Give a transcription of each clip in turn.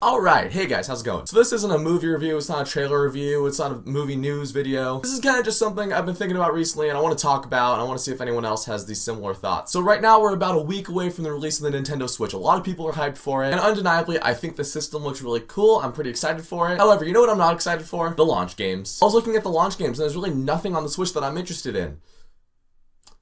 Alright, hey guys, how's it going? So this isn't a movie review, it's not a trailer review, it's not a movie news video. This is kind of just something I've been thinking about recently and I want to talk about, and I want to see if anyone else has these similar thoughts. So right now we're about a week away from the release of the Nintendo Switch. A lot of people are hyped for it, and undeniably I think the system looks really cool. I'm pretty excited for it. However, you know what I'm not excited for? The launch games. I was looking at the launch games and there's really nothing on the Switch that I'm interested in.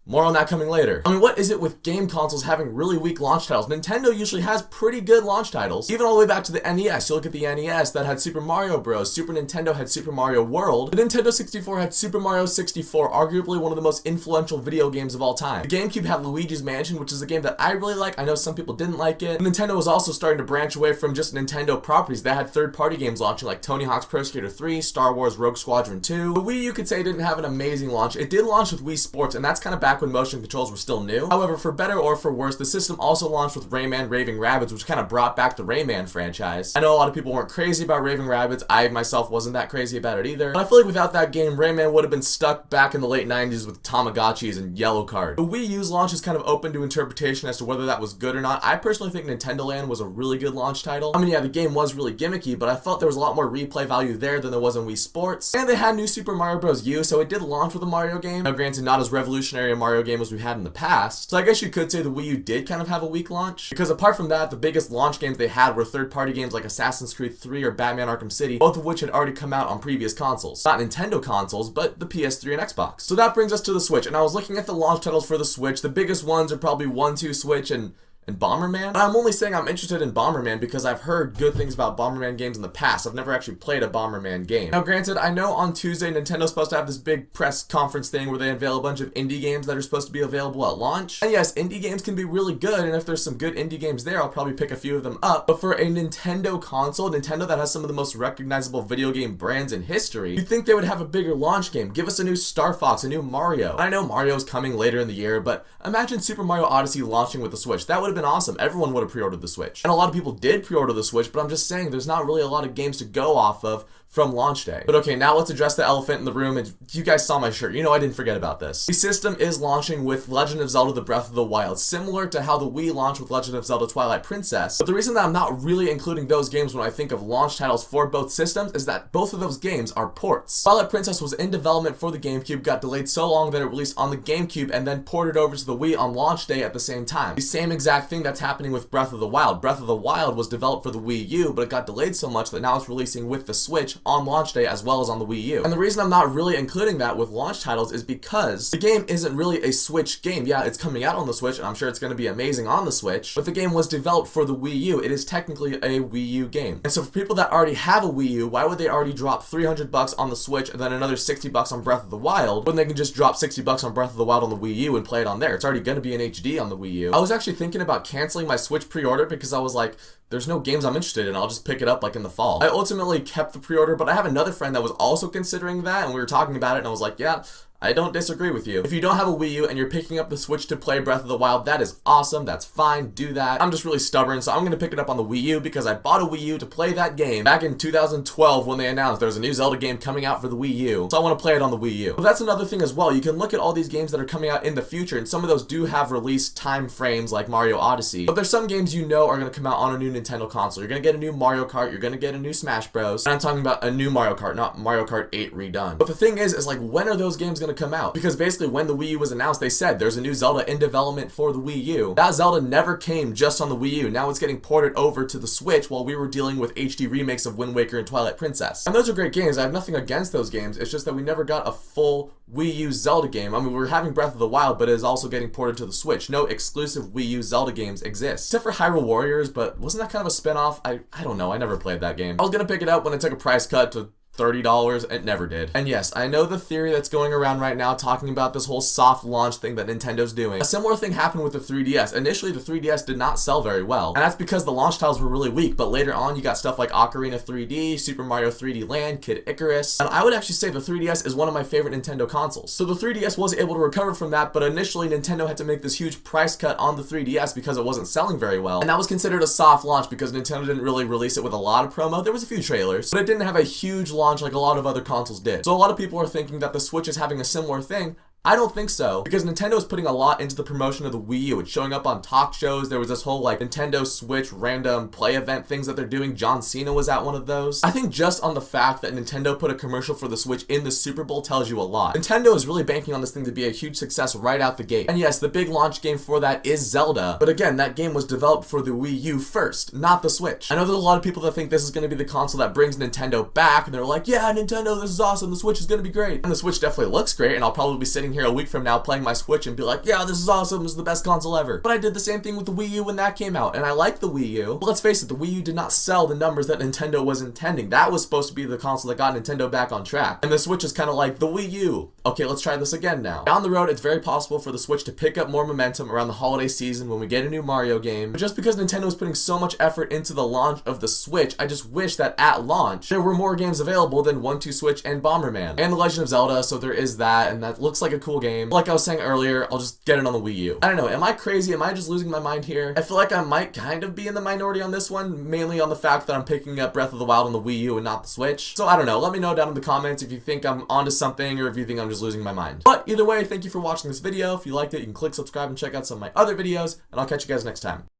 More on that coming later. I mean, what is it with game consoles having really weak launch titles? Nintendo usually has pretty good launch titles. Even all the way back to the NES. You look at the NES that had Super Mario Bros. Super Nintendo had Super Mario World. The Nintendo 64 had Super Mario 64, arguably one of the most influential video games of all time. The GameCube had Luigi's Mansion, which is a game that I really like. I know some people didn't like it. And Nintendo was also starting to branch away from just Nintendo properties. They had third-party games launching like Tony Hawk's Pro Skater 3, Star Wars Rogue Squadron 2. The Wii, you could say, didn't have an amazing launch. It did launch with Wii Sports, and that's kind of back when motion controls were still new. However, for better or for worse, the system also launched with Rayman Raving Rabbids, which kind of brought back the Rayman franchise. I know a lot of people weren't crazy about Raving Rabbids. I myself wasn't that crazy about it either. But I feel like without that game, Rayman would have been stuck back in the late 90s with Tamagotchis and Yellow Card. The Wii U's launch is kind of open to interpretation as to whether that was good or not. I personally think Nintendo Land was a really good launch title. I mean, yeah, the game was really gimmicky, but I felt there was a lot more replay value there than there was in Wii Sports. And they had New Super Mario Bros. U, so it did launch with a Mario game. Now, granted, not as revolutionary a Mario game as we had in the past. So I guess you could say the Wii U did kind of have a weak launch, because apart from that, the biggest launch games they had were third-party games like Assassin's Creed 3 or Batman Arkham City, both of which had already come out on previous consoles. Not Nintendo consoles, but the PS3 and Xbox. So that brings us to the Switch, and I was looking at the launch titles for the Switch. The biggest ones are probably 1-2 Switch and Bomberman. But I'm only saying I'm interested in Bomberman because I've heard good things about Bomberman games in the past. I've never actually played a Bomberman game. Now granted, I know on Tuesday Nintendo's supposed to have this big press conference thing where they unveil a bunch of indie games that are supposed to be available at launch. And yes, indie games can be really good, and if there's some good indie games there, I'll probably pick a few of them up. But for a Nintendo console, Nintendo that has some of the most recognizable video game brands in history, you'd think they would have a bigger launch game. Give us a new Star Fox, a new Mario. And I know Mario's coming later in the year, but imagine Super Mario Odyssey launching with the Switch. That would have been awesome. Everyone would have pre-ordered the Switch. And a lot of people did pre-order the Switch, but I'm just saying there's not really a lot of games to go off of from launch day. But okay, now let's address the elephant in the room, and you guys saw my shirt. You know I didn't forget about this. The system is launching with Legend of Zelda: The Breath of the Wild, similar to how the Wii launched with Legend of Zelda: Twilight Princess. But the reason that I'm not really including those games when I think of launch titles for both systems is that both of those games are ports. Twilight Princess was in development for the GameCube, got delayed so long that it released on the GameCube, and then ported over to the Wii on launch day at the same time. The same exact thing that's happening with Breath of the Wild. Breath of the Wild was developed for the Wii U, but it got delayed so much that now it's releasing with the Switch on launch day as well as on the Wii U. And the reason I'm not really including that with launch titles is because the game isn't really a Switch game. Yeah, it's coming out on the Switch, and I'm sure it's going to be amazing on the Switch, but the game was developed for the Wii U. It is technically a Wii U game. And so for people that already have a Wii U, why would they already drop $300 on the Switch and then another $60 on Breath of the Wild when they can just drop $60 on Breath of the Wild on the Wii U and play it on there? It's already going to be in HD on the Wii U. I was actually thinking about canceling my Switch pre-order because I was like, there's no games I'm interested in. I'll just pick it up like in the fall. I ultimately kept the pre-order, but I have another friend that was also considering that, and we were talking about it, and I was like, yeah, I don't disagree with you. If you don't have a Wii U and you're picking up the Switch to play Breath of the Wild, that is awesome. That's fine. Do that. I'm just really stubborn, so I'm going to pick it up on the Wii U because I bought a Wii U to play that game back in 2012 when they announced there was a new Zelda game coming out for the Wii U. So I want to play it on the Wii U. But that's another thing as well. You can look at all these games that are coming out in the future, and some of those do have release time frames like Mario Odyssey. But there's some games you know are going to come out on a new Nintendo console. You're going to get a new Mario Kart. You're going to get a new Smash Bros. And I'm talking about a new Mario Kart, not Mario Kart 8 redone. But the thing is like, when are those games going to come out? Because basically when the Wii U was announced, they said there's a new Zelda in development for the Wii U. That Zelda never came just on the Wii U. Now it's getting ported over to the Switch while we were dealing with HD remakes of Wind Waker and Twilight Princess. And those are great games. I have nothing against those games. It's just that we never got a full Wii U Zelda game. I mean, we're having Breath of the Wild, but it is also getting ported to the Switch. No exclusive Wii U Zelda games exist. Except for Hyrule Warriors, but wasn't that kind of a spin-off? I don't know. I never played that game. I was gonna pick it up when it took a price cut to $30. It never did. And yes, I know the theory that's going around right now talking about this whole soft launch thing that Nintendo's doing. A similar thing happened with the 3DS. Initially, the 3DS did not sell very well, and that's because the launch titles were really weak, but later on, you got stuff like Ocarina 3D, Super Mario 3D Land, Kid Icarus, and I would actually say the 3DS is one of my favorite Nintendo consoles. So the 3DS was able to recover from that, but initially, Nintendo had to make this huge price cut on the 3DS because it wasn't selling very well, and that was considered a soft launch because Nintendo didn't really release it with a lot of promo. There was a few trailers, but it didn't have a huge launch like a lot of other consoles did. So a lot of people are thinking that the Switch is having a similar thing. I don't think so, because Nintendo is putting a lot into the promotion of the Wii U. It's showing up on talk shows. There was this whole like Nintendo Switch random play event things that they're doing. John Cena was at one of those. I think just on the fact that Nintendo put a commercial for the Switch in the Super Bowl tells you a lot. Nintendo is really banking on this thing to be a huge success right out the gate. And yes, the big launch game for that is Zelda, but again, that game was developed for the Wii U first, not the Switch. I know there's a lot of people that think this is going to be the console that brings Nintendo back, and they're like, yeah, Nintendo, this is awesome, the Switch is going to be great. And the Switch definitely looks great, and I'll probably be sitting here a week from now playing my Switch and be like, yeah, this is awesome, this is the best console ever. But I did the same thing with the Wii U when that came out, and I like the Wii U. But let's face it, the Wii U did not sell the numbers that Nintendo was intending. That was supposed to be the console that got Nintendo back on track. And the Switch is kind of like the Wii U. Okay, let's try this again now. Down the road, it's very possible for the Switch to pick up more momentum around the holiday season when we get a new Mario game. But just because Nintendo is putting so much effort into the launch of the Switch, I just wish that at launch, there were more games available than 1-2 Switch and Bomberman. And The Legend of Zelda, so there is that, and that looks like a cool game. Like I was saying earlier, I'll just get it on the Wii U. I don't know, am I crazy? Am I just losing my mind here? I feel like I might kind of be in the minority on this one, mainly on the fact that I'm picking up Breath of the Wild on the Wii U and not the Switch. So I don't know, let me know down in the comments if you think I'm onto something or if you think I'm just losing my mind. But either way, thank you for watching this video. If you liked it, you can click subscribe and check out some of my other videos, and I'll catch you guys next time.